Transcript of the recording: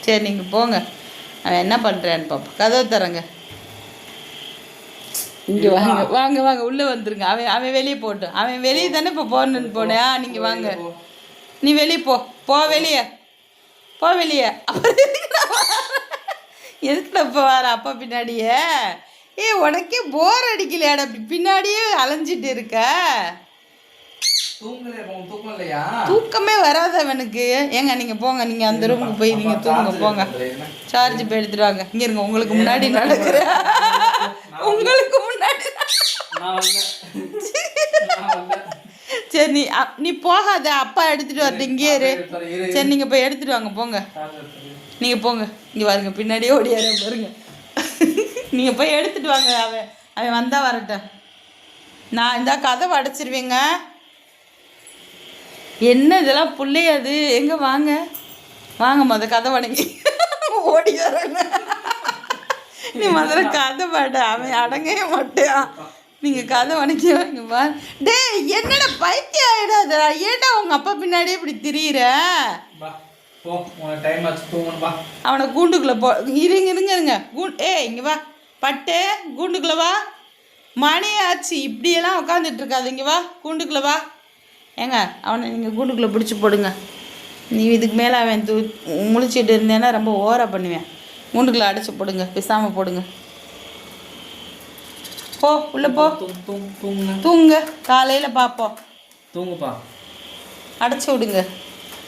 சரி நீங்கள் போங்க, அவன் என்ன பண்ணுறான்னு பார்ப்போம். கதவை தரங்க. இங்கே வாங்க வாங்க வாங்க, உள்ளே வந்துருங்க. அவன் வெளியே போட்டோம். அவன் வெளியே தானே இப்போ போகணுன்னு போனேன். நீங்கள் வாங்க, நீ வெளியே போ வெளியே போ வெளியே. எதுக்குடா இப்போ வர அப்பா பின்னாடியே? உனக்கே போர் அடிக்கலையாடா பின்னாடியே அலைஞ்சிட்டு இருக்க? தூக்கமே வராத அவனுக்கு. ஏங்க நீங்கள் போங்க, நீங்கள் அந்த ரூமுக்கு போய் நீங்கள் தூங்க போங்க. சார்ஜ் போய் எடுத்துட்டு வாங்க. இங்கே இருங்க, உங்களுக்கு முன்னாடி நடக்கிற, உங்களுக்கு முன்னாடி. சரி நீ போகாத, அப்பா எடுத்துட்டு வரட்டு. இங்கே இரு. சரி நீங்கள் போய் எடுத்துட்டு வாங்க, போங்க. நீங்கள் போங்க, இங்கே பாருங்க, பின்னாடியே ஓடியார பாருங்க. நீங்கள் போய் எடுத்துட்டு வாங்க. அவன் வந்தால் வரட்டும். நான் இந்த கதவை அடைச்சிருவேங்க. என்ன இதெல்லாம் பிள்ளையாது? எங்கே வாங்க வாங்க, கதை வணங்கி ஓடி வரேங்க. நீ முதல்ல கதை பாட, அவன் அடங்கவே மாட்டான். நீங்கள் கதை வணங்கி வாங்கப்பா. டே என்னடா பைத்தியம் ஆகிடாத? ஏன்டா உங்கள் அப்பா பின்னாடியே இப்படி திரியிற? அவனை கூண்டுக்குள்ளே இருங்க. இங்கே வா பட்டு, கூண்டுக்குள்ளே வா. மணி ஆச்சு, இப்படியெல்லாம் உட்காந்துட்டு இருக்காது. இங்கே வா, கூண்டுக்குள்ளே வா. ஏங்க அவனை நீங்கள் கூண்டுக்குள்ளே பிடிச்சி போடுங்க. நீ இதுக்கு மேலே அவன் முழிச்சிட்டு இருந்தேன்னா ரொம்ப ஓவராக பண்ணுவேன். கூண்டுக்குள்ளே அடைச்சி போடுங்க, பேசாமல் போடுங்க. போ உள்ளே போ, தூங்க. காலையில் பார்ப்போம். தூங்குப்பா. அடைச்சி விடுங்க.